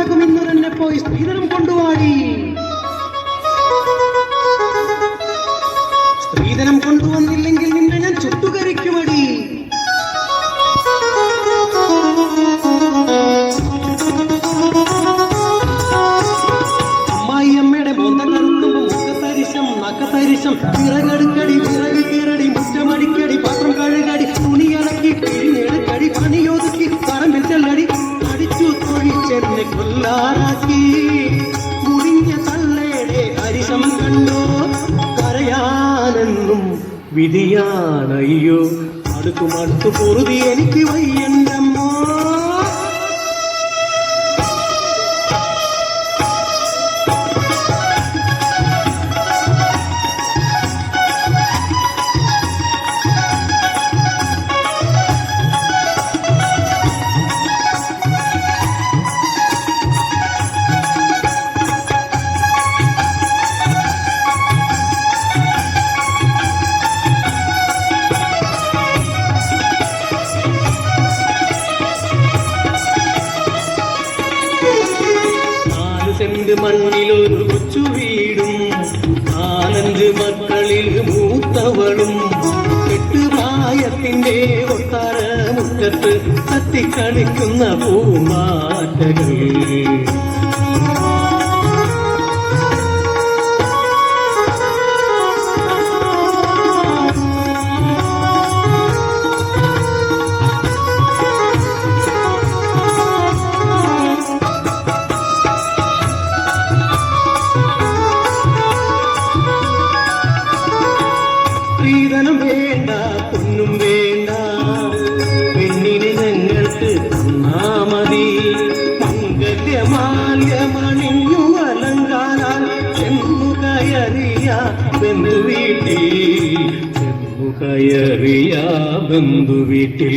വേഗം ഇന്ന് തന്നെ പോയി സ്ത്രീധനം കൊണ്ടുവാടി. സ്ത്രീധനം കൊണ്ടുവന്നില്ലെങ്കിൽ നിന്നെ ഞാൻ ചുട്ടുകരിക്കുമടി. അമ്മായിയമ്മയുടെ മോന്ത കറുക്കുമ്പോ മുഖത്തരിശം നഖത്തരിശം വിറകടുക്കടി വിറക് കീറടി മുറ്റമടിക്കടി പാത്രം കഴുകടി തുണിയടക്കി പിഴിഞ്ഞെടുക്കടി പണിയൊതുക്കി പറമ്പിൽ ചെല്ലടി അടിച്ചു തൊഴിച്ചെന്നെ കൊല്ലാറാക്കി. മുറിഞ്ഞ തള്ളയുടെ അരിശം കണ്ടോ കരയാനെന്നും വിധിയാണയ്യോ. അടുത്തു പൊറുതി എനിക്ക് വയ്യണ്ടമ്മോ. മണ്ണിലൊരു കൊച്ചു വീടും 4 മക്കളിൽ മൂത്തവളും 8 പ്രായത്തിന്റെ ഒട്ടാര മുറ്റത്ത് കത്തിക്കളിക്കുന്ന പൂമാറ്റകൾ. സ്ത്രീധനം വേണ്ട പൊന്നും വേണ്ട പെണ്ണിനെ ഞങ്ങൾക്ക് തന്നാ മതി. മംഗല്യമാല്യമണിഞ്ഞു അലങ്കാരാൽ ചെന്നു കയറിയ ബന്ധുവീട്ടിൽ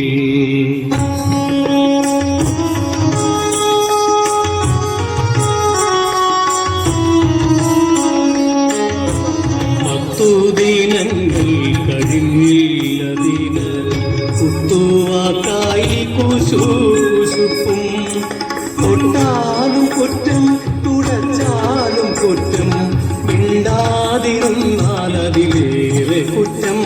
ദിനങ്ങൾ കഴിഞ്ഞില്ലതിന് കുത്തുവാക്കായി കുശൂശുപ്പും. തൊട്ടാലും കുറ്റം തുടച്ചാലും കുറ്റം മിണ്ടാതിരുന്നാൽ അതിലേറെ കുറ്റം.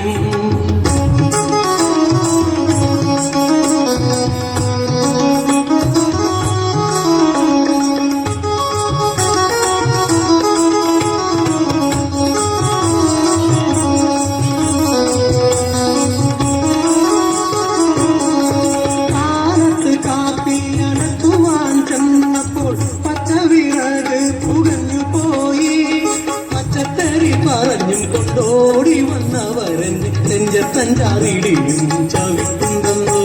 പറഞ്ഞും കൊണ്ടോടി വന്നവരൻ നെഞ്ചത്തഞ്ചാറിടിയും ചവിട്ടുണ്ടെന്ന്.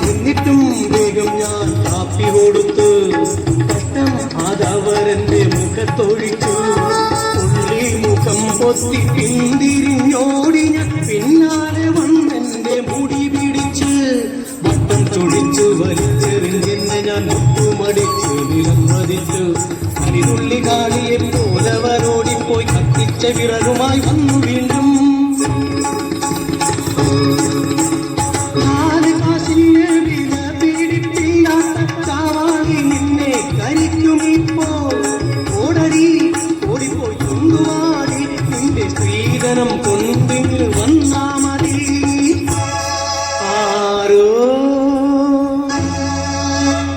എന്നിട്ടും വേഗം ഞാൻ കാപ്പി കൊടുത്ത് കഷ്ടം അതവരന്റെ മുഖത്തൊഴിച്ചു. ഉള്ളി മുഖം പൊത്തി പിന്തിരിഞ്ഞോടി ഞാൻ പിന്നാലെ വന്നെന്റെ മുടി പിടിച്ച് വട്ടം ചൊടിച്ചു വലിച്ചെറിഞ്ഞെന്നെ ഞാൻ മുട്ടുമടിച്ചു നിലം മതിച്ചു. അനിതുള്ളി കാളിയെ പോലവരോടിപ്പോയി കത്തിച്ച വിറകുമായി വന്നു വീണ്ടും. 4 കാശിന് വില പീഡിപ്പില്ലാത്ത ചാവാങ്ങി നിന്നെ കരിക്കുമിപ്പോൾ. ഓടടി ഓടിപ്പോയി കൊണ്ടുവാടി നിന്റെ സ്ത്രീധനം കൊണ്ടിങ്ങ് വന്നാ മതി. ആരോ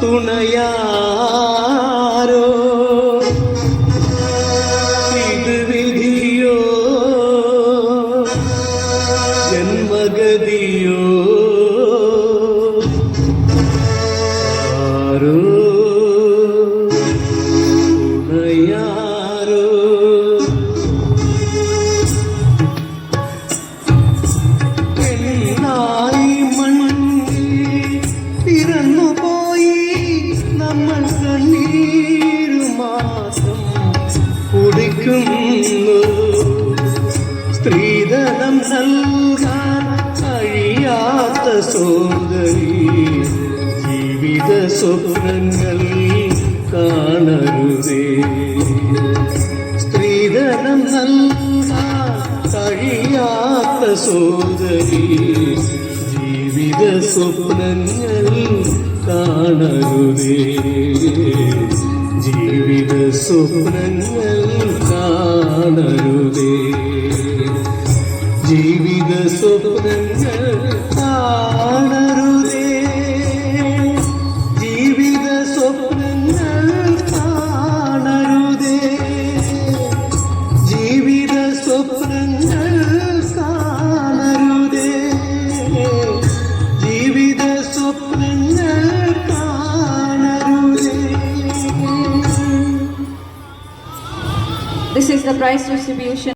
തുണയാരോ ഇത് വിധിയോ ജന്മഗതിയോ. ആരോ തുണയാരോ. പെണ്ണായി മണ്ണിൽ പിറന്നുപോയി നമ്മൾ കണ്ണീരുമാസം കുടിക്കുന്നു. സ്ത്രീധനം നൽകാൻ കഴിയാത്ത സോദരി ജീവിത സ്വപ്നങ്ങൾ കാണരുതേ. സ്ത്രീധനം നൽകാൻ കഴിയാത്ത സോദരി ജീവിത സ്വപ്നങ്ങൾ കാണരുതേ ജീവിത സ്വപ്നങ്ങൾ കാണരുതേ ജീവിത സ്വപ്നങ്ങൾ കാണരുതേ ജീവിത സ്വപ്നങ്ങൾ കാണരുതേ ജീവിത സ്വപ്നങ്ങൾ കാണരുതേ ജീവിത സ്വപ്നങ്ങൾ കാണരുതേ. This is the prize distribution.